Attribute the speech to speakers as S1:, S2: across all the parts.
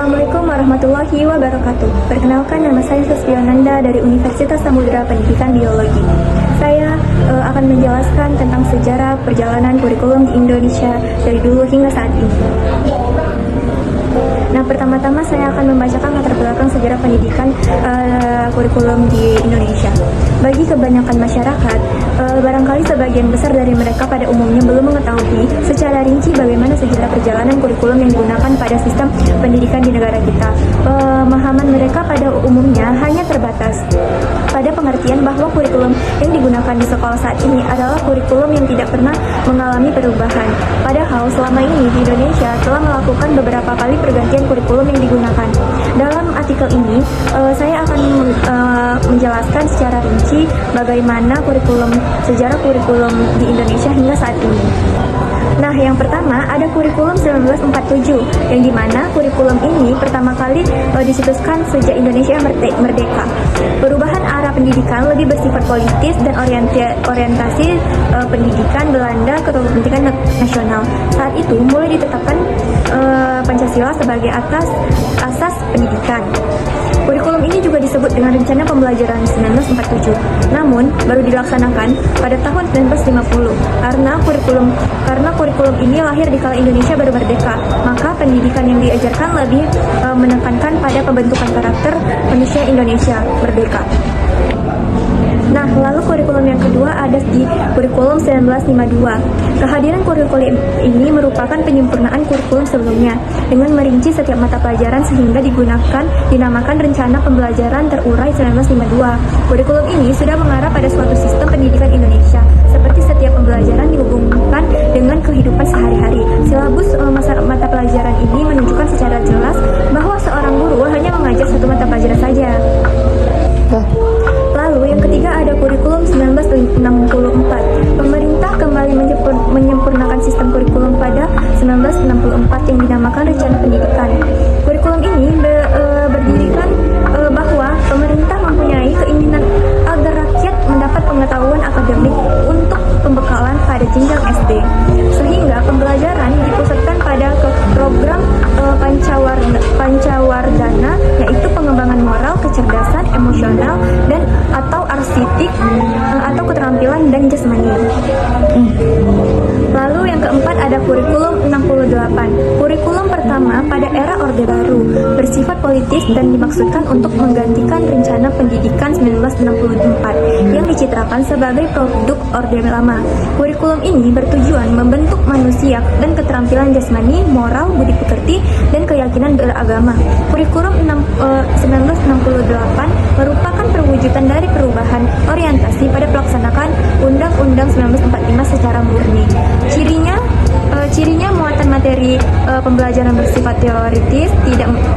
S1: Assalamualaikum warahmatullahi wabarakatuh. Perkenalkan, nama saya Suspionanda dari Universitas Samudra Pendidikan Biologi. Saya akan menjelaskan tentang sejarah perjalanan kurikulum di Indonesia dari dulu hingga saat ini. Nah, pertama-tama saya akan membacakan latar belakang sejarah pendidikan kurikulum di Indonesia. Bagi kebanyakan masyarakat, barangkali sebagian besar dari mereka pada umumnya belum mengetahui secara rinci bagaimana sejarah perjalanan kurikulum yang digunakan pada sistem pendidikan di negara kita. Pemahaman mereka pada umumnya hanya terbatas pada pengertian bahwa kurikulum yang digunakan di sekolah saat ini adalah kurikulum yang tidak pernah mengalami perubahan. Padahal selama ini di Indonesia telah melakukan beberapa kali pergantian kurikulum yang digunakan. Dalam artikel ini, saya akan menjelaskan secara rinci bagaimana sejarah kurikulum di Indonesia hingga saat ini. Nah, yang pertama ada kurikulum 1947, yang dimana kurikulum ini pertama kali dicetuskan sejak Indonesia merdeka. Perubahan arah pendidikan lebih bersifat politis dan orientasi pendidikan Belanda ke kepentingan nasional. Saat itu mulai ditetapkan Pancasila sebagai asas pendidikan. Kurikulum ini juga disebut dengan Rencana Pembelajaran 1947, namun baru dilaksanakan pada tahun 1950. Karena kurikulum ini lahir di kala Indonesia baru merdeka, maka pendidikan yang diajarkan lebih menekankan pada pembentukan karakter manusia Indonesia merdeka. Nah, lalu kurikulum yang kedua ada di kurikulum 1952. Kehadiran kurikulum ini merupakan penyempurnaan kurikulum sebelumnya dengan merinci setiap mata pelajaran sehingga dinamakan Rencana Pembelajaran Terurai 1952. Kurikulum ini sudah mengarah pada suatu sistem pendidikan Indonesia, seperti setiap pembelajaran dihubungkan dengan kehidupan sehari-hari. Silabus mata pelajaran ini menunjukkan secara jelas bahwa seorang guru hanya mengajar satu mata pelajaran saja. Lalu yang ketiga ada kurikulum 1964. Pemerintah kembali menyempurnakan sistem kurikulum pada 1964 yang dinamakan Rencana Pendidikan. Kurikulum ini berdirikan bahwa pemerintah mempunyai keinginan agar rakyat mendapat pengetahuan akademik untuk pembekalan pada jenjang SD, sehingga pembelajaran dipusatkan pada program Pancawardana, yaitu pengembangan moral, kecerdasan, emosional, dan atau arsitik atau keterampilan dan jasmani. Lalu yang keempat ada kurikulum 68. Kurikulum pertama pada era Orde Baru, bersifat politis dan dimaksudkan untuk menggantikan Rencana Pendidikan 1964 yang dicitrakan sebagai produk Orde Lama. Kurikulum ini bertujuan membentuk manusia dan keterampilan jasmani, moral, budi pekerti, dan keyakinan beragama. Kurikulum 1968 merupakan perwujudan dari perubahan orientasi pada pelaksanaan Undang-Undang 1945 secara murni. Cirinya muatan materi pembelajaran bersifat teoritis,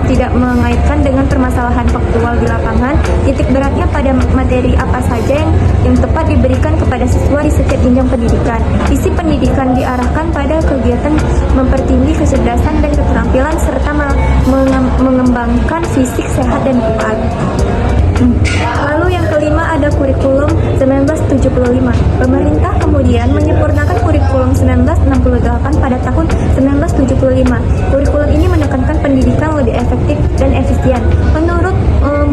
S1: tidak mengaitkan dengan permasalahan faktual di lapangan. Titik beratnya pada materi apa saja yang tepat diberikan kepada siswa di setiap jenjang pendidikan. Isi pendidikan diarahkan pada kegiatan mempertinggi kecerdasan dan keterampilan serta mengembangkan fisik sehat dan kuat. Lalu yang kelima ada kurikulum 1975. Pemerintah kemudian menyempurnakan kurikulum 1968 pada tahun 1975. Kurikulum ini menekankan pendidikan lebih efektif dan efisien. Menurut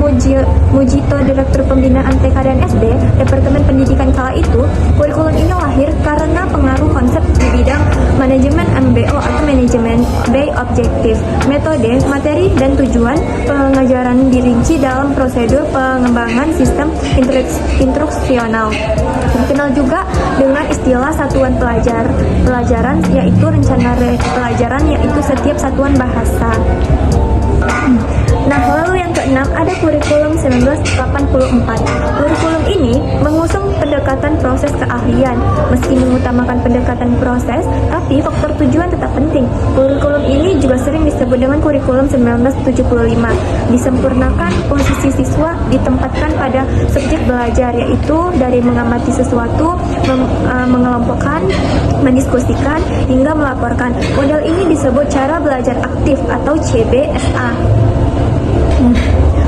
S1: Mujito, Direktur Pembinaan TK dan SD, Departemen Pendidikan kala itu, kurikulum ini lahir karena pengaruh konsep di bidang manajemen MBO atau manajemen by objektif, metode, materi, dan tujuan pengajaran dirinci dalam prosedur pengembangan sistem instruksional. Dikenal juga dengan istilah satuan pelajaran, yaitu rencana pelajaran, yaitu setiap satuan bahasa. Nah, lalu yang keenam ada kurikulum 1984. Kurikulum ini mengusung pendekatan proses keahlian. Meski mengutamakan pendekatan proses, tapi faktor tujuan tetap penting. Kurikulum ini juga sering disebut dengan kurikulum 1975. Disempurnakan, posisi siswa ditempatkan pada subjek belajar, yaitu dari mengamati sesuatu, mengelompokkan, mendiskusikan, hingga melaporkan. Model ini disebut cara belajar aktif atau CBSA.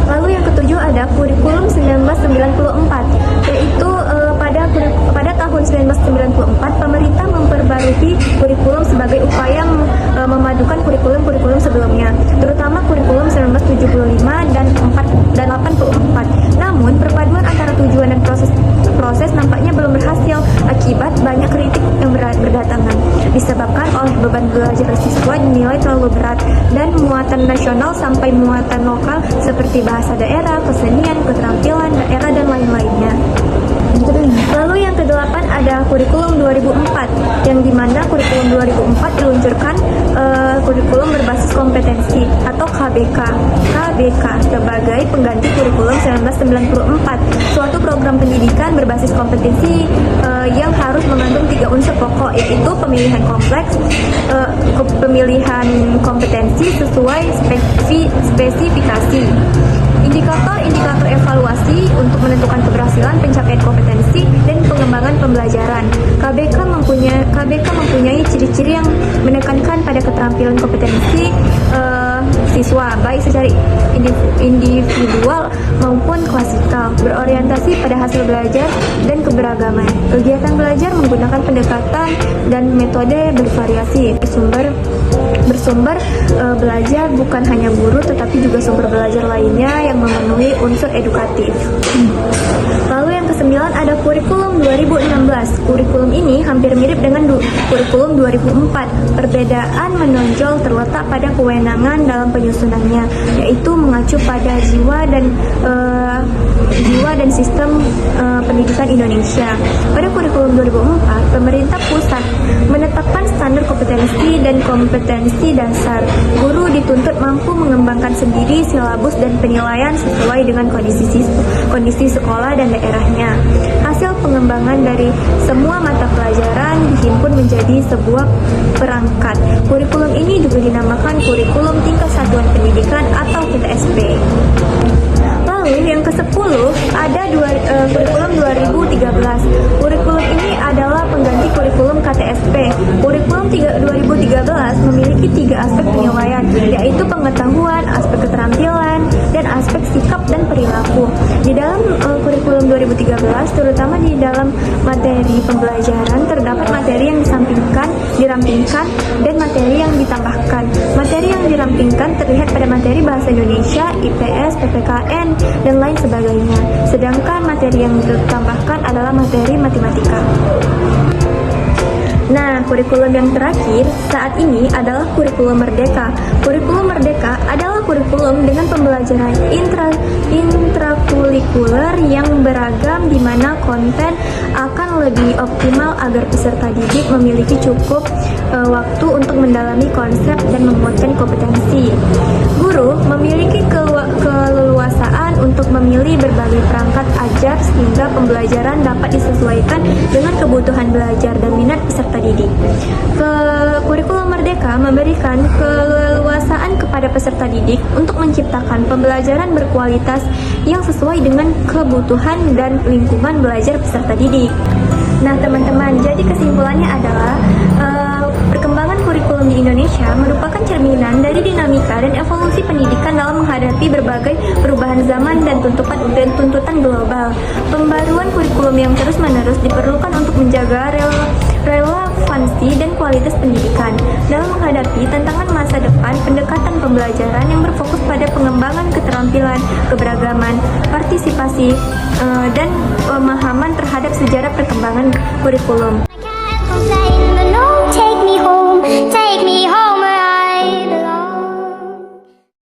S1: Lalu yang ketujuh ada kurikulum 1994, yaitu pada tahun 1994 pemerintah memperbarui kurikulum sebagai upaya memadukan kurikulum sebelumnya, terutama kurikulum disebabkan oleh beban belajar siswa dinilai terlalu berat dan muatan nasional sampai muatan lokal seperti bahasa daerah, kesenian, keterampilan daerah, dan lain-lainnya. Lalu yang kedelapan ada kurikulum 2004, yang dimana kurikulum 2004 diluncurkan kurikulum berbasis kompetensi atau KBK sebagai pengganti kurikulum 1994, suatu program pendidikan berbasis kompetensi yang harus mengandung 3 unsur pokok, yaitu pemilihan kompleks, pemilihan kompetensi sesuai spesifikasi, indikator evaluasi untuk menentukan keberhasilan pencapaian kompetensi, dan pengembangan pembelajaran. KBK mempunyai ciri-ciri yang menekankan pada keterampilan kompetensi siswa, baik secara individual maupun klasikal, berorientasi pada hasil belajar dan keberagaman. Kegiatan belajar menggunakan pendekatan dan metode bervariasi. Bersumber belajar bukan hanya guru, tetapi juga sumber belajar lainnya yang memenuhi unsur edukatif. Lalu yang kesembilan ada kurikulum 2016. Kurikulum ini hampir mirip dengan kurikulum 2004. Perbedaan menonjol terletak pada kewenangan dalam penyusunannya, yaitu mengacu pada jiwa dan sistem pendidikan Indonesia. Pada kurikulum 2004, pemerintah pusat menetapkan standar kompetensi dan kompetensi dasar. Guru dituntut mampu mengembangkan sendiri silabus dan penilaian sesuai dengan kondisi sekolah dan daerahnya. Hasil pengembangan dari semua mata pelajaran dihimpun menjadi sebuah perangkat. Kurikulum ini juga dinamakan kurikulum tingkat satuan pendidikan atau KTSP. Lalu yang ke-10 ada kurikulum 2013. Kurikulum ini adalah pengganti kurikulum KTSP. Kurikulum 2013 memiliki 3 aspek penilaian, yaitu pengetahuan, aspek keterampilan, dan aspek sikap dan perilaku. Di dalam kurikulum 2013, terutama di dalam materi pembelajaran, terdapat materi yang dirampingkan, dan materi yang ditambahkan. Materi yang dirampingkan terlihat pada materi bahasa Indonesia, IPS, PPKN, dan lain sebagainya. Sedangkan materi yang ditambahkan adalah materi matematika. Nah, kurikulum yang terakhir saat ini adalah kurikulum merdeka. Kurikulum merdeka adalah kurikulum dengan pembelajaran intrakurikuler yang beragam, di mana konten akan lebih optimal agar peserta didik memiliki cukup waktu untuk mendalami konsep dan menguatkan kompetensi. Guru memiliki keleluasaan untuk memilih berbagai perangkat ajar sehingga pembelajaran dapat disesuaikan dengan kebutuhan belajar dan minat peserta didik. Kurikulum merdeka memberikan keleluasaan kepada peserta didik untuk menciptakan pembelajaran berkualitas yang sesuai dengan kebutuhan dan lingkungan belajar peserta didik. Nah teman-teman, jadi kesimpulannya adalah perkembangan kurikulum di Indonesia merupakan cerminan dari dinamika dan evolusi pendidikan dalam menghadapi berbagai perubahan zaman dan tuntutan global. Pembaruan kurikulum yang terus-menerus diperlukan untuk menjaga relevansi dan kualitas pendidikan. Dalam menghadapi tantangan masa depan, pendekatan pembelajaran yang berfokus pada pengembangan keterampilan, keberagaman, partisipasi, dan pemahaman terhadap sejarah perkembangan kurikulum.